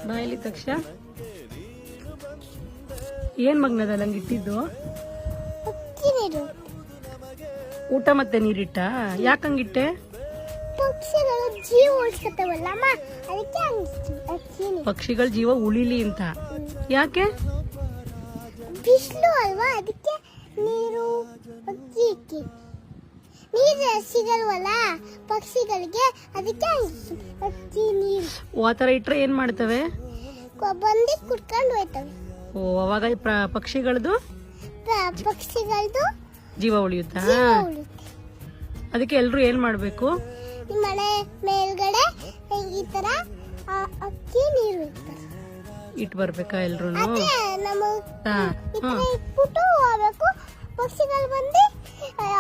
ಬಾಯಲ್ಲಿ ತಕ್ಷ ಏನ್ ಮಗ್ನದಲ್ಲ ಇಟ್ಟಿದ್ದು ಊಟ ಮತ್ತೆ ನೀರಿಟ್ಟ ಯಾಕಂಗಿಟ್ಟೆ ಪಕ್ಷಿಗಳ ಜೀವ ಉಳಿಲಿ ಅಂತ ಯಾಕೆ ಬಿಸಿಲು ಅಲ್ವಾ ಅದಕ್ಕೆ ನೀರು ನೀರು ಸಿಗಲ್ವಲ್ಲ ಪಕ್ಷಿಗಳಿಗೆ ಅದಕ್ಕೆ ಅಕ್ಕಿ ನೀರು ಆ ತರ ಇಟ್ರೆ ಏನ್ ಮಾಡ್ತವೆ ಬಂದು ಕುಟ್ಕೊಂಡು ಹೋಯ್ತವೆ ಓ ಅವಾಗ ಪಕ್ಷಿಗಳದು ಜೀವ ಉಳಿಯುತ್ತಾ ಅದಕ್ಕೆ ಎಲ್ರು ಏನ್ ಮಾಡ್ಬೇಕು ಮನೆ ಮೇಲ್ಗಡೆ ಈ ತರ ಅಕ್ಕಿ ನೀರು ಇಟ್ ಬರ್ಬೇಕಾ ಎಲ್ರು ಇಟ್ಬಿಟ್ಟು ಹೋಗ್ಬೇಕು ಪಕ್ಷಿಗಳು ಬಂದು